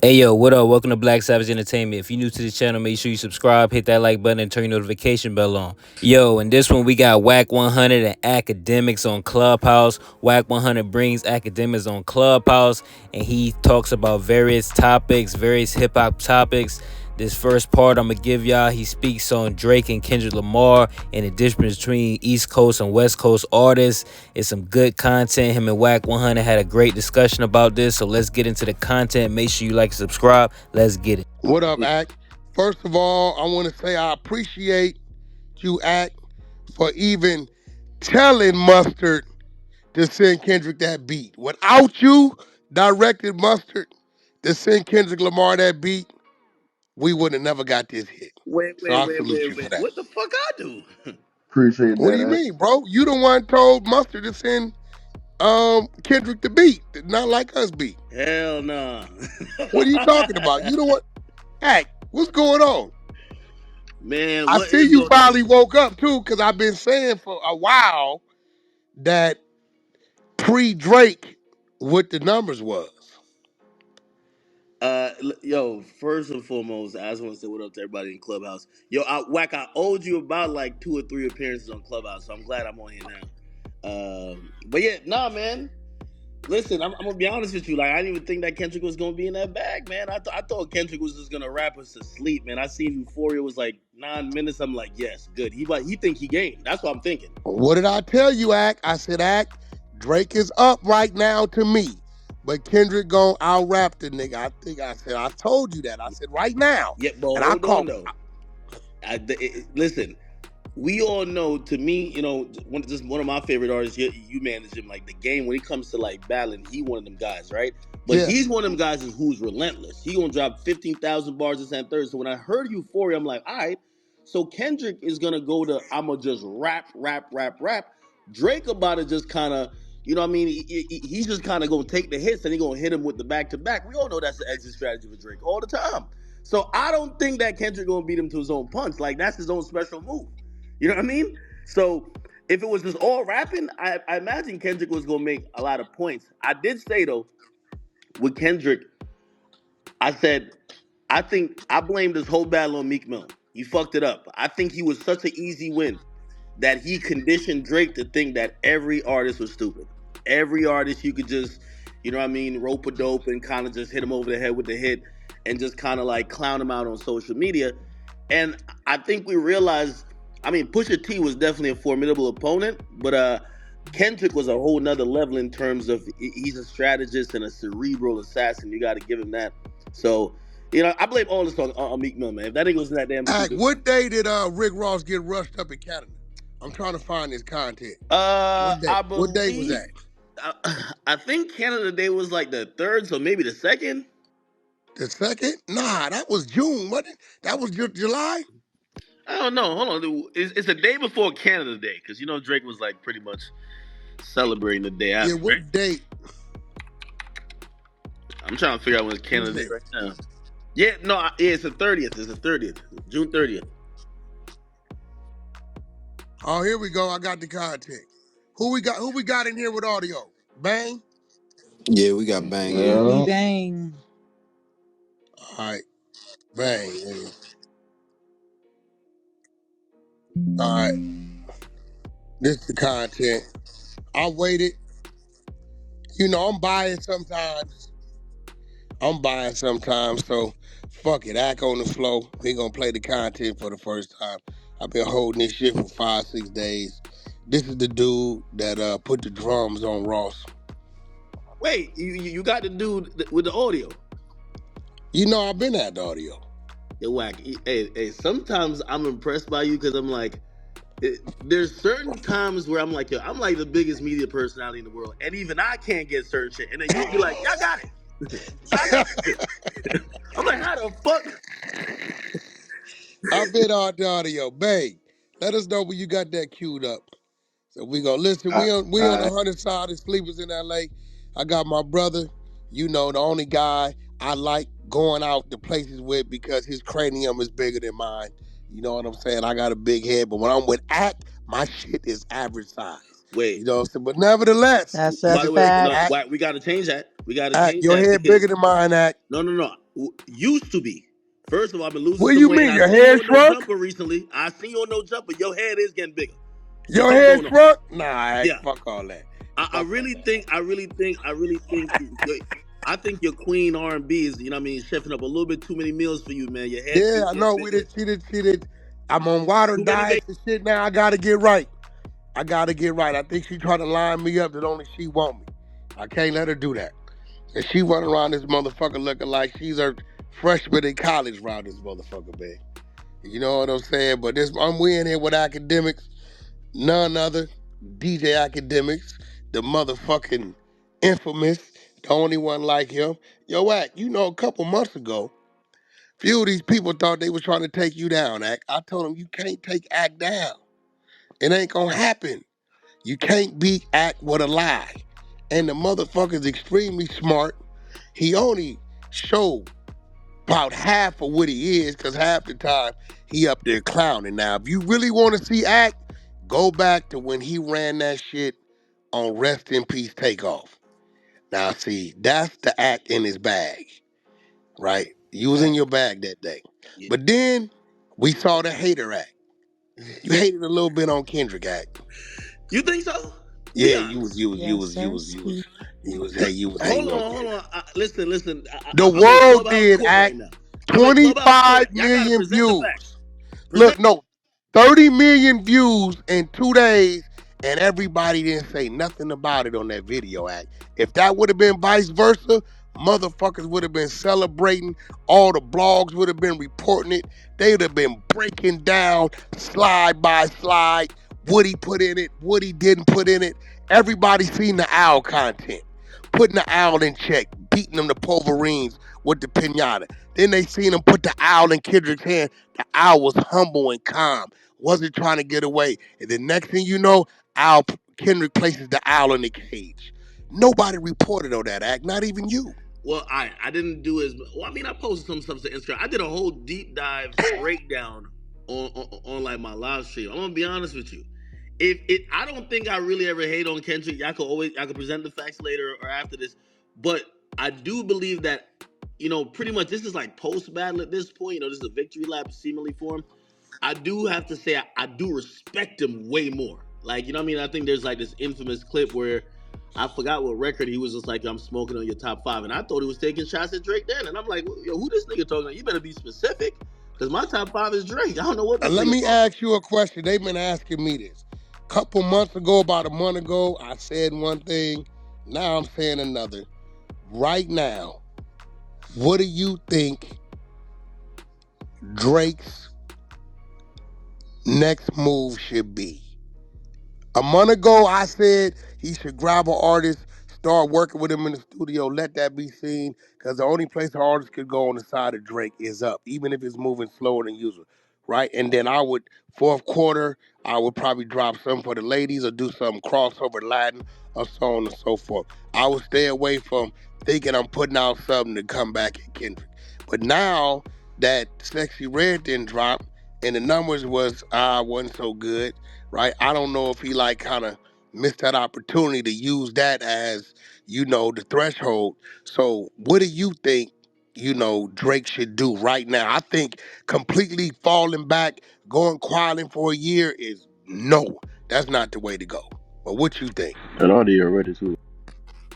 Hey yo, what up? Welcome to Black Savage Entertainment. If you're new to the channel, make sure you subscribe, hit that like button, and turn your notification bell on. Yo, in this one, we got Wack 100 and Akademiks on Clubhouse. Wack 100 brings Akademiks on Clubhouse, and he talks about various topics, various hip hop topics. This first part I'm gonna give y'all, he speaks on Drake and Kendrick Lamar and the difference between East Coast and West Coast artists. It's some good content. Him and Wack 100 had a great discussion about this. So let's get into the content. Make sure you like and subscribe. Let's get it. What up, Ack? First of all, I want to say I appreciate you, Ack, for even telling Mustard to send Kendrick that beat. Without you directed Mustard to send Kendrick Lamar that beat, we would have never got this hit. Wait, So wait, I wait, salute wait, you for wait. that. What the fuck I do? Appreciate What do that, you Act. mean, bro? You the one told Mustard to send Kendrick the beat, not like us beat. Hell nah. What are you talking about? You the one. Ack, what's going on? Man, I what see is you going on? finally woke up too, because I've been saying for a while that pre-Drake what the numbers was. Yo, first and foremost, I just want to say what up to everybody in Clubhouse. Yo, Wack, I owed you about like 2 or 3 appearances on Clubhouse, so I'm glad I'm on here now. But yeah, nah, man. Listen, I'm gonna be honest with you. Like, I didn't even think that Kendrick was gonna be in that bag, man. I thought Kendrick was just gonna rap us to sleep, man. I seen Euphoria was like 9 minutes. I'm like, yes, good. He think he gained. That's what I'm thinking. What did I tell you, Ack? I said, Ack, Drake is up right now to me. But Kendrick gon' out-rap the nigga. I told you that. I said right now. Yeah, but And I hold on called. though. Listen, we all know. To me, just one of my favorite artists. You manage him like the game when it comes to like battling. He one of them guys, right? But Yeah. he's one of them guys who's relentless. He gonna drop 15,000 bars this and third. So when I heard Euphoria, I'm like, all right. So Kendrick is gonna go to I'ma just rap, rap, rap, rap. Drake about to just kind of. You know what I mean? He's just kind of gonna take the hits and he gonna hit him with the back to back. We all know that's the exit strategy for Drake all the time. So I don't think that Kendrick gonna beat him to his own punch. Like that's his own special move. You know what I mean? So if it was just all rapping, I imagine Kendrick was gonna make a lot of points. I did say though, with Kendrick, I said I think I blamed this whole battle on Meek Mill. He fucked it up. I think he was such an easy win that he conditioned Drake to think that every artist was stupid. Every artist you could just, you know what I mean, rope a dope and kind of just hit him over the head with the hit and just kind of like clown him out on social media. And I think we realized, I mean, Pusha T was definitely a formidable opponent, but Kendrick was a whole nother level in terms of he's a strategist and a cerebral assassin. You got to give him that. So, I blame all this on Meek Mill, man. If that nigga wasn't that damn Ack, stupid. what day did Rick Ross get rushed up in Canada? I'm trying to find his content. What day? I What day was believe that? I think Canada Day was like the third, so maybe the second. The second? Nah, that was June, wasn't it? That was July? I don't know. Hold on, it's the day before Canada Day because Drake was like pretty much celebrating the day Yeah, after, right? what date? I'm trying to figure out when it's Let me Canada Day see. right now. Yeah, no, yeah, it's the 30th. It's the 30th, June 30th. Oh, here we go. I got the content. Who we got? Who we got in here with audio? Bang. Yeah, we got Bang Yeah, here. we Yeah. bang. All right, Bang. All right, this is the content. I waited. I'm biased sometimes. So fuck it. Act on the flow. We gonna play the content for the first time. I've been holding this shit for 5, 6 days. This is the dude that put the drums on Ross. Wait, you got the dude with the audio. I've been at the audio. Yo, Wack. Hey, sometimes I'm impressed by you because I'm like, there's certain times where I'm like, yo, I'm like the biggest media personality in the world, and even I can't get certain shit. And then you'll be like, y'all got it. I got it. I'm like, how the fuck? I've been on the audio. Bang. Let us know when you got that queued up. So we gonna listen. We on the I 100 side of sleepers in LA. I got my brother, the only guy I like going out to places with because his cranium is bigger than mine. You know what I'm saying? I got a big head, but when I'm with Act, my shit is average size. Wait. You know what I'm saying? But nevertheless, That's a By the this way, nigga no, fact. Act, Wack, we gotta change that. We gotta Act, change your that head because bigger than mine, Act. no. used to be. First of all, I've been losing What do some you weight, and mean? I Your seen you head on No shrunk? Jumper recently. I seen you on No Jumper. Your head is getting bigger. So Your something head going on. shrunk? Nah, Yeah, fuck all that. I Fuck all really that. think, I think your queen R&B is, chefing up a little bit too many meals for you, man. Your head Yeah, is I getting know. bigger. She did. I'm on water Too many diets and shit now. I gotta get right. I think she trying to line me up that only she want me. I can't let her do that. And she run around this motherfucker looking like she's a freshman in college around this motherfucker, man. You know what I'm saying? But we in here with academics, none other, DJ Academics, the motherfucking infamous, the only one like him. Yo, Wack, a couple months ago, few of these people thought they was trying to take you down, Act. I told them you can't take Act down. It ain't gonna happen. You can't beat Act with a lie. And the motherfucker's extremely smart. He only showed about half of what he is, because half the time he up there clowning. Now, if you really want to see Act, go back to when he ran that shit on Rest in Peace Takeoff. Now, see, that's the Act in his bag, right? You was in your bag that day. Yeah. But then we saw the hater Act. You hated a little bit on Kendrick Act. You think so? Be Yeah, honest. you was Hold hating on on, hold Kendrick. on. Listen. The I'm in world Clubhouse did court right Act. now. I'm in Clubhouse 25 court. Y'all gotta million present the views. facts. Look, Present. no, 30 million views in 2 days, and everybody didn't say nothing about it on that video Act. If that would have been vice versa, motherfuckers would have been celebrating. All the blogs would have been reporting it. They would have been breaking down slide by slide what he put in it, what he didn't put in it. Everybody seen the owl content. Putting the owl in check, beating them to Polverines with the pinata. Then they seen him put the owl in Kendrick's hand. The owl was humble and calm, wasn't trying to get away. And the next thing you know, Kendrick places the owl in the cage. Nobody reported on that Act, not even you. Well, I didn't do as well. I mean, I posted some stuff to Instagram. I did a whole deep dive breakdown on like my live stream. I'm gonna be honest with you. If it, I don't think I really ever hate on Kendrick. Y'all could present the facts later or after this, but I do believe that pretty much this is like post battle at this point. This is a victory lap seemingly for him. I do have to say I do respect him way more. Like, you know what I mean? I think there's like this infamous clip where I forgot what record he was just like, I'm smoking on your top five. And I thought he was taking shots at Drake then. And I'm like, yo, who this nigga talking to? You better be specific. Because my top five is Drake. I don't know what this Let nigga me talking. ask you a question. They've been asking me this. Couple months ago, about a month ago, I said one thing. Now I'm saying another. Right now, what do you think Drake's next move should be? A month ago, I said he should grab an artist, start working with him in the studio, let that be seen, because the only place an artist could go on the side of Drake is up, even if it's moving slower than usual, right? And then fourth quarter, I would probably drop something for the ladies or do some crossover Latin or so on and so forth. I would stay away from thinking I'm putting out something to come back at Kendrick. But now that Sexy Red didn't drop and the numbers wasn't so good, right? I don't know if he like kind of missed that opportunity to use that as, the threshold. So what do you think, Drake should do right now? I think completely falling back, going quiet for a year is no. That's not the way to go. But what you think? And Audi already too.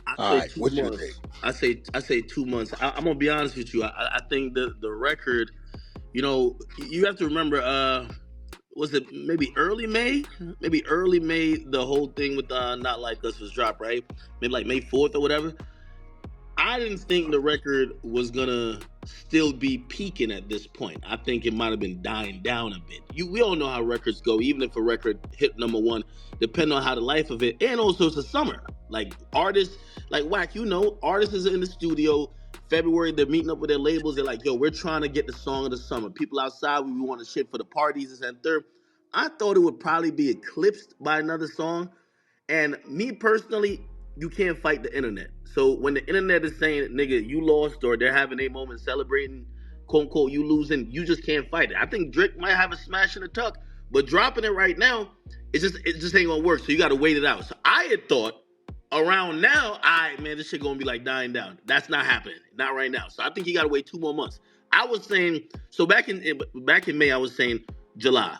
I All say right, two what you think? months. I say 2 months. I'm gonna be honest with you. I think the record, you have to remember, was it maybe early May? Maybe early May, the whole thing with Not Like Us was dropped, right? Maybe like May 4th or whatever. I didn't think the record was gonna still be peaking at this point. I think it might have been dying down a bit. We all know how records go. Even if a record hit number one, depending on how the life of it, and also it's a summer. Like artists, like Wack, artists is in the studio. February, they're meeting up with their labels. They're like, "Yo, we're trying to get the song of the summer." People outside, we want to shit for the parties, this and third. I thought it would probably be eclipsed by another song. And me personally, you can't fight the internet. So when the internet is saying, nigga, you lost, or they're having a moment celebrating, quote unquote, you losing, you just can't fight it. I think Drake might have a smash in the tuck, but dropping it right now, it just ain't gonna work. So you gotta wait it out. So I had thought around now, all right, man, this shit gonna be like dying down. That's not happening. Not right now. So I think he gotta wait 2 more months. I was saying so back in May, I was saying July.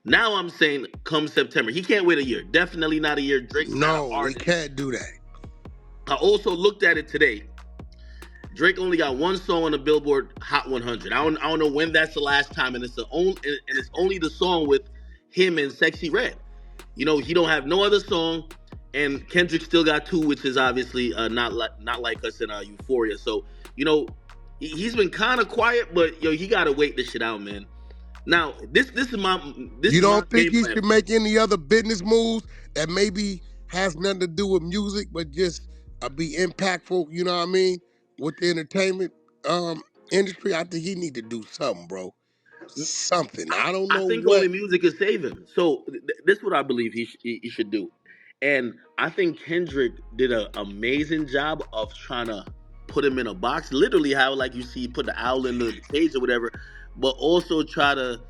Now I'm saying come September. He can't wait a year. Definitely not a year. Drake's not an No, we artist. can't do that. I also looked at it today. Drake only got one song on the Billboard Hot 100. I don't know when that's the last time, and it's only the song with him and Sexy Red. He don't have no other song, and Kendrick still got two, which is obviously not like us in Euphoria. So he's been kind of quiet, but he gotta wait this shit out, man. Now this is my this You is my don't think game he plan. should make any other business moves that maybe has nothing to do with music, but just be impactful? You know what I mean? With the entertainment industry, I think he need to do something, bro. Something. I don't I know think what. only music can save him. So this is what I believe he should do, and I think Kendrick did an amazing job of trying to put him in a box, literally how like you see put the owl in the cage or whatever, but also try to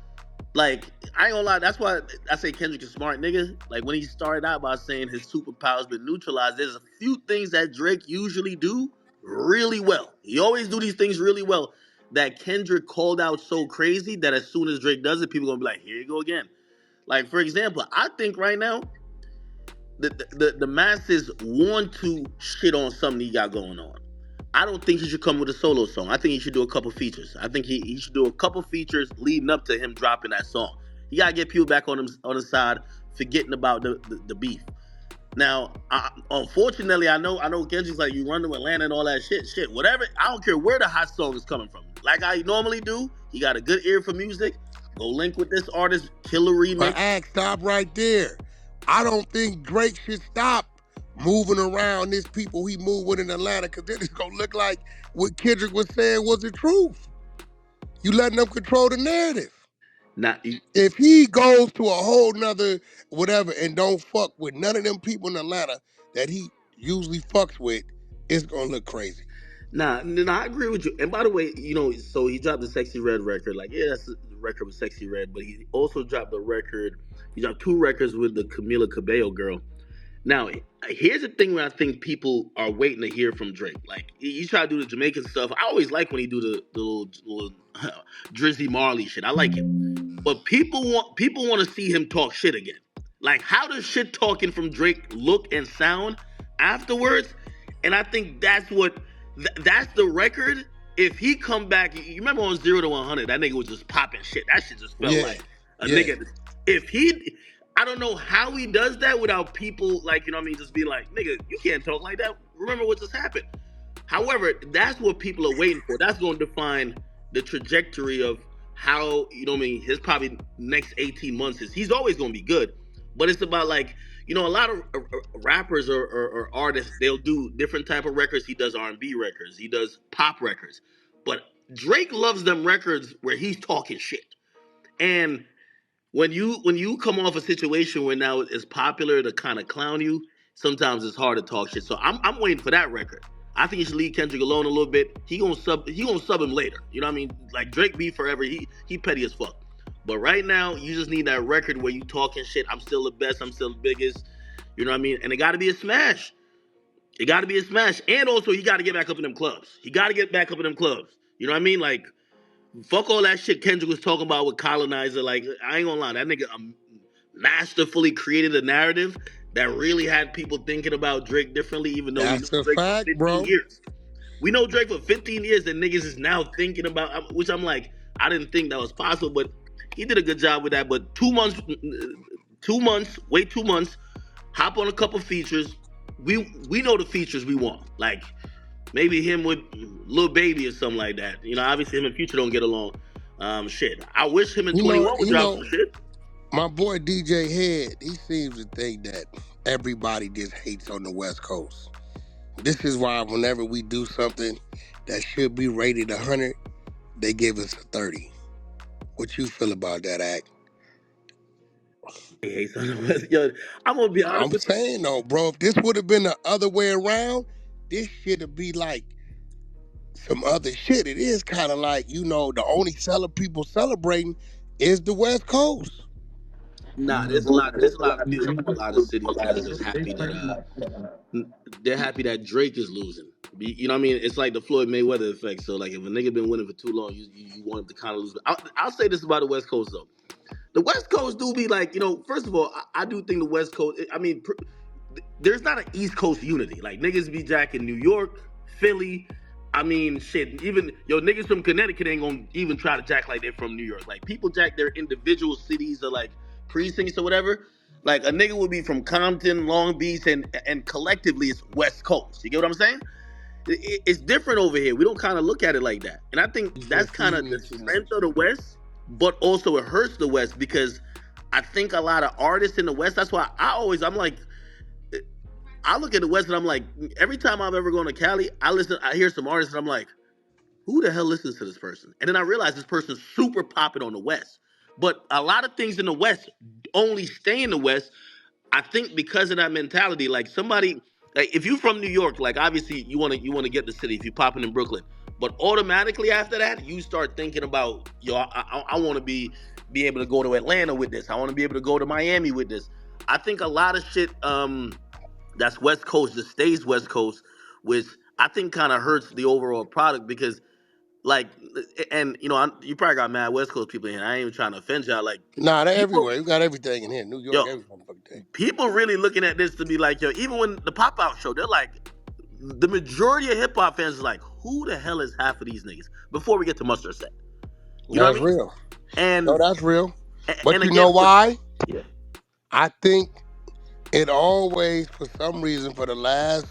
like I ain't gonna lie. That's why I say Kendrick is a smart nigga. Like when he started out by saying his superpowers been neutralized, there's a few things that Drake usually do really well. He always do these things really well that Kendrick called out so crazy that as soon as Drake does it, people gonna be like, here you go again. Like for example, I think right now the masses want to shit on something he got going on. I don't think he should come with a solo song. I think he should do a couple features. I think he should do a couple features leading up to him dropping that song. He gotta get people back on his side, forgetting about the beef. Now, unfortunately, I know Kendrick's like you run to Atlanta and all that shit, whatever. I don't care where the hot song is coming from. Like I normally do, he got a good ear for music. Go link with this artist, kill a But remix. stop right there. I don't think Drake should stop moving around these people he moved with in Atlanta, because then it's gonna look like what Kendrick was saying was the truth. You letting them control the narrative. Not If he goes to a whole nother whatever and don't fuck with none of them people in Atlanta that he usually fucks with, it's gonna look crazy. Nah, I agree with you. And by the way, so he dropped the Sexy Red record. Like, yeah, that's the record with Sexy Red, but he also dropped a record. He dropped two records with the Camila Cabello girl. Now, here's the thing where I think people are waiting to hear from Drake. Like, he try to do the Jamaican stuff. I always like when he do the little Drizzy Marley shit. I like it. But people want to see him talk shit again. Like, how does shit talking from Drake look and sound afterwards? And I think that's the record. If he come back, you remember on 0 to 100, that nigga was just popping shit. That shit just felt Yeah, like a yeah. nigga. If he, I don't know how he does that without people like what I mean, just be like, nigga, you can't talk like that. Remember what just happened. However, that's what people are waiting for. That's going to define the trajectory of how what I mean. His probably next 18 months is. He's always going to be good, but it's about like a lot of rappers or artists. They'll do different type of records. He does R&B records. He does pop records, but Drake loves them records where he's talking shit. And when you come off a situation where now it's popular to kind of clown you, sometimes it's hard to talk shit. So I'm waiting for that record. I think you should leave Kendrick alone a little bit. He gonna sub him later. You know what I mean? Like Drake be forever. He petty as fuck. But right now, you just need that record where you talking shit. I'm still the best. I'm still the biggest. You know what I mean? And it got to be a smash. It got to be a smash. And also, he got to get back up in them clubs. He got to get back up in them clubs. You know what I mean? Like fuck all that shit Kendrick was talking about with Colonizer. Like, I ain't gonna lie, that nigga masterfully created a narrative that really had people thinking about Drake differently, even though we know That's a Drake for fact, 15 bro. years. We know Drake for 15 years and niggas is now thinking about, which I'm like, I didn't think that was possible, but he did a good job with that. But 2 months, wait 2 months, hop on a couple features. We know the features we want. Like, maybe him with Lil Baby or something like that. Obviously him and Future don't get along. Shit. I wish him and You know, 21 would you drop know, some shit. my boy DJ Head, he seems to think that everybody just hates on the West Coast. This is why whenever we do something that should be rated 100, they give us a 30. What you feel about that act? He hates on the West. Yo, I'm gonna be honest I'm with you. saying though, bro, if this would have been the other way around, this shit'd be like some other shit. It is kind of like, the only people celebrating is the West Coast. Nah, there's a lot of music in a lot of cities that's just happy that they're happy that Drake is losing. You know what I mean? It's like the Floyd Mayweather effect. So like if a nigga been winning for too long, you want him to kind of lose. I'll say this about the West Coast though. The West Coast do be like, first of all, I do think the West Coast. I mean, there's not an East Coast unity. Like niggas be jacking New York, Philly. I mean, shit. Even niggas from Connecticut ain't gonna even try to jack like they're from New York. Like people jack their individual cities or like precincts or whatever. Like a nigga would be from Compton, Long Beach, and collectively it's West Coast. You get what I'm saying? It's different over here. We don't kind of look at it like that, and I think You that's just kind feeding of the it too much. strength of the West, but also it hurts the West because I think a lot of artists in the West. That's why I'm like, I look at the West and I'm like, every time I've ever gone to Cali, I hear some artists and I'm like, who the hell listens to this person? And then I realize this person's super popping on the West. But a lot of things in the West only stay in the West. I think because of that mentality, like somebody, like if you from New York, like obviously you want to get the city if you popping in Brooklyn, but automatically after that you start thinking about I want to be able to go to Atlanta with this. I want to be able to go to Miami with this. I think a lot of shit that's West Coast just stays West Coast, which I think kind of hurts the overall product because like, and you probably got mad West Coast people in here. I ain't even trying to offend y'all. Like Nah, they're people, everywhere. You got everything in here. New yo, York, every motherfucking thing. people really looking at this to be like, yo, even when the pop out show, they're like, the majority of hip hop fans is like, who the hell is half of these niggas? Before we get to Mustard Set, you know what That's I mean? real. No, And that's real. and But you again, know why? yeah, I think it always, for some reason, for the last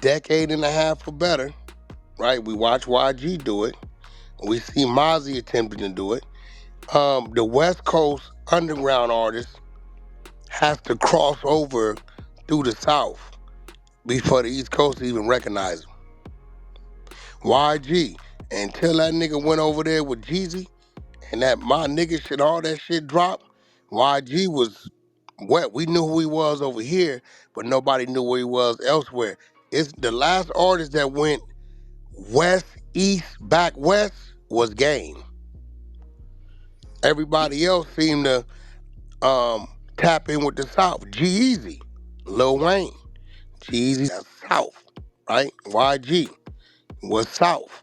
decade and a half or better, right? We watch YG do it. We see Mozzie attempting to do it. The West Coast underground artists have to cross over through the South before the East Coast even recognize them. YG, until that nigga went over there with Jeezy and that my nigga shit, all that shit dropped, YG was wet. We knew who he was over here, but nobody knew where he was elsewhere. It's the last artist that went west, east, back west was Game. Everybody else seemed to tap in with the South. G-Eazy, Lil Wayne. G-Eazy, that's South, right? YG was South,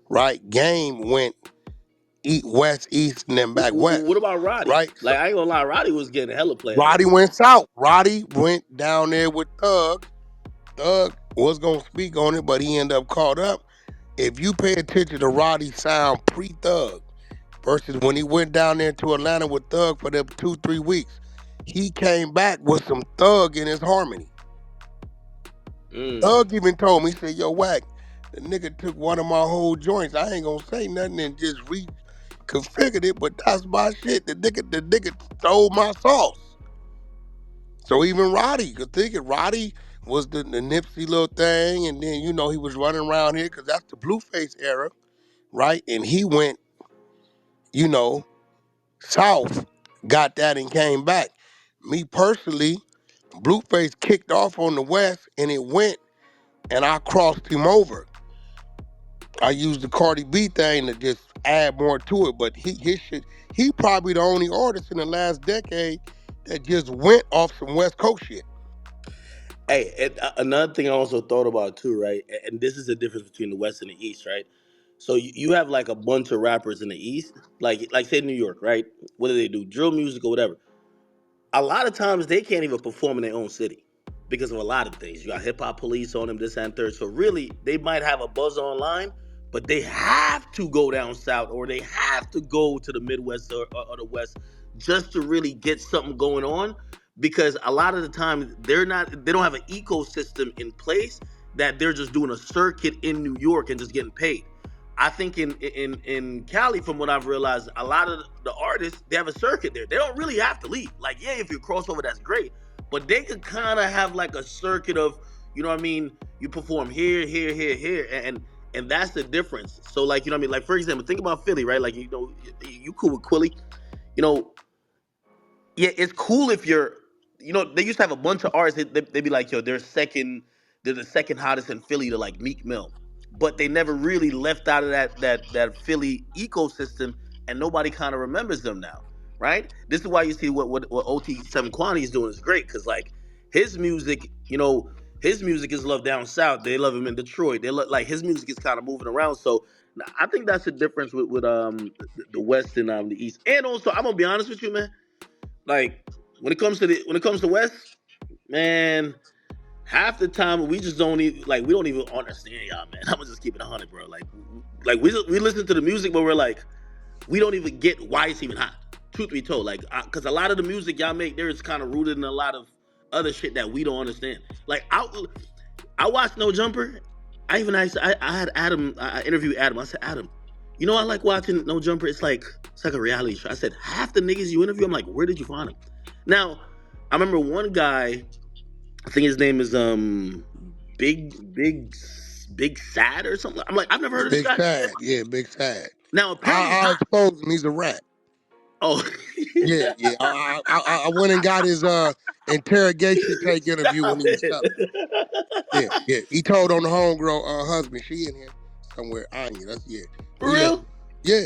right? Game went west, east, and then back what west, about Roddy? right? So Like I ain't gonna lie, Roddy was getting hella play out Roddy here. went south. Roddy went down there with Thug. Thug was gonna speak on it, but he ended up caught up. If you pay attention to Roddy's sound pre-Thug versus when he went down there to Atlanta with Thug for them 2-3 weeks, he came back with some Thug in his harmony. Mm. Thug even told me, he said, "Yo, Wack, the nigga took one of my whole joints. I ain't gonna say nothing and just reconfigured it, but that's my shit. The nigga stole my sauce." So even Roddy, could think it. Roddy was the Nipsey little thing, and then he was running around here because that's the Blueface era, right? And he went, you know, south, got that, and came back. Me personally, Blueface kicked off on the west, and it went, and I crossed him over. I used the Cardi B thing to just add more to it, but his shit, he probably the only artist in the last decade that just went off some West Coast shit. Hey, and another thing I also thought about too, right? And this is the difference between the West and the East, right? So you have like a bunch of rappers in the East, like say New York, right? What do they do? Drill music or whatever. A lot of times they can't even perform in their own city because of a lot of things. You got hip hop police on them, this and third. So really, they might have a buzz online, but they have to go down south or they have to go to the Midwest or the West just to really get something going on. Because a lot of the time they don't have an ecosystem in place that they're just doing a circuit in New York and just getting paid. I think in Cali, from what I've realized, a lot of the artists they have a circuit there. They don't really have to leave. Like, yeah, if you cross over, that's great, but they could kind of have like a circuit of, you know what I mean? You perform here, here, here, here, and that's the difference. So, like, you know what I mean? Like, for example, think about Philly, right? Like, you cool with Quilly, you know, yeah, it's cool if you're, they used to have a bunch of artists. They'd be like, yo, they're the second hottest in Philly to like Meek Mill, but they never really left out of that Philly ecosystem, and nobody kind of remembers them now, right? This is why you see what OT7 Quantity is doing is great, because like his music, his music is loved down south. They love him in Detroit. They like his music is kind of moving around. So I think that's the difference with the West and the East. And also, I'm gonna be honest with you, man. Like when it comes to West, man, half the time we just don't even we don't even understand y'all, man. I'm gonna just keep it 100, bro. Like we listen to the music, but we're like we don't even get why it's even hot. Truth be told, like because a lot of the music y'all make there is kind of rooted in a lot of other shit that we don't understand. Like I watched No Jumper. I even asked, I had Adam. I interviewed Adam. I said, Adam, I like watching No Jumper. It's like a reality show. I said half the niggas you interview, I'm like, where did you find them? Now, I remember one guy. I think his name is Big Sad or something. I'm like, I've never heard of this Big guy. Sad, yeah, Big Sad. Now apparently he's I hot. expose him. He's a rat. Oh, Yeah, yeah. I went and got his interrogation take interview when stop he was telling. it. Yeah, yeah. He told on the homegirl husband. She in here somewhere. Anya. That's yeah. But For yeah, real? yeah.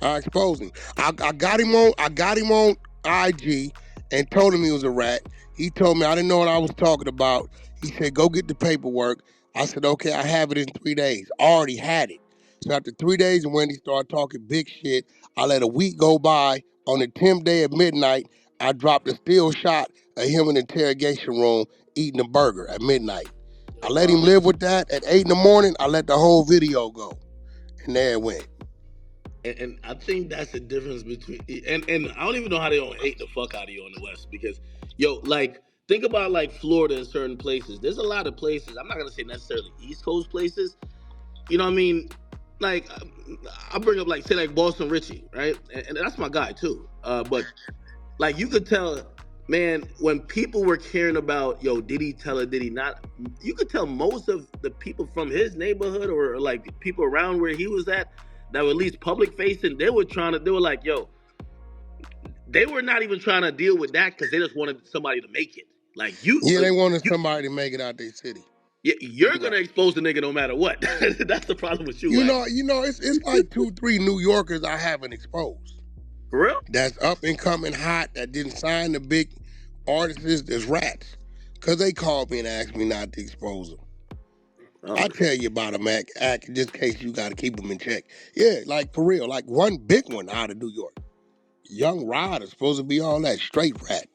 I exposed him. I got him on. I got him on IG and told him he was a rat. He told me I didn't know what I was talking about. He said, "Go get the paperwork." I said, "Okay, I have it in 3 days." I already had it. So after 3 days, when he started talking big shit, I let a week go by. On the 10th day at midnight, I dropped a still shot of him in the interrogation room eating a burger at midnight. I let him live with that. At 8 in the morning, I let the whole video go. And there it went. And I think that's the difference between and I don't even know how they don't hate the fuck out of you on the West because like think about like Florida and certain places. There's a lot of places. I'm not gonna say necessarily East Coast places. You know what I mean? Like I bring up like say like Boston Richie, right? And that's my guy too. But like you could tell, man, when people were caring about, did he tell or did he not? You could tell most of the people from his neighborhood or like people around where he was at that were at least public facing, they were like, they were not even trying to deal with that because they just wanted somebody to make it. Like Yeah, they wanted somebody to make it out their city. you're gonna expose the nigga no matter what. That's the problem with you, Wack. It's like 2, 3 New Yorkers I haven't exposed. For real? That's up and coming hot. That didn't sign the big artists as rats, cause they called me and asked me not to expose them. Oh, I tell you about them, Mac, just in case you got to keep them in check. Yeah, like for real, like one big one out of New York. Young Rod is supposed to be all that straight rat.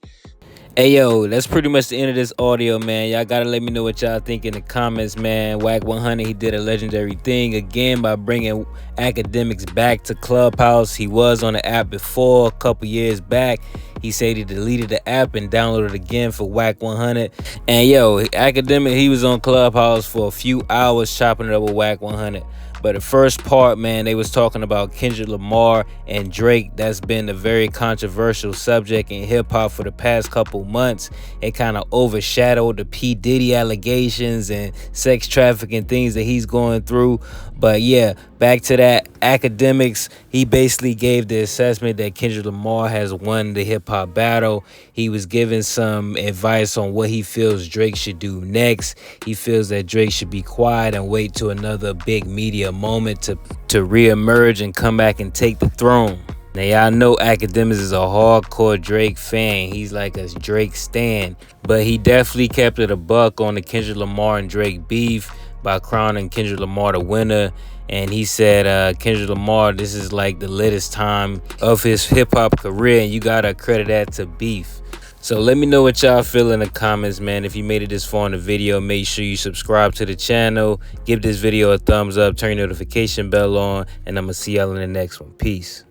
Hey yo, that's pretty much the end of this audio, man. Y'all gotta let me know what y'all think in the comments, man. Wack 100, he did a legendary thing again by bringing Akademiks back to Clubhouse. He was on the app before a couple years back. He said he deleted the app and downloaded it again for Wack 100. And yo, Akademiks, he was on Clubhouse for a few hours chopping it up with Wack 100. But the first part, man, they was talking about Kendrick Lamar and Drake. That's been a very controversial subject in hip-hop for the past couple months. It kind of overshadowed the P. Diddy allegations and sex trafficking things that he's going through. But yeah, back to that, Akademiks, he basically gave the assessment that Kendrick Lamar has won the hip-hop battle. He was giving some advice on what he feels Drake should do next. He feels that Drake should be quiet and wait till another big media moment to reemerge and come back and take the throne. Now y'all know Akademiks is a hardcore Drake fan. He's like a Drake stan, but he definitely kept it a buck on the Kendrick Lamar and Drake beef by crowning Kendrick Lamar the winner. And he said Kendrick Lamar, this is like the latest time of his hip-hop career, and you gotta credit that to beef. So let me know what y'all feel in the comments, man. If you made it this far in the video, make sure you subscribe to the channel, give this video a thumbs up, turn your notification bell on, and I'm gonna see y'all in the next one. Peace.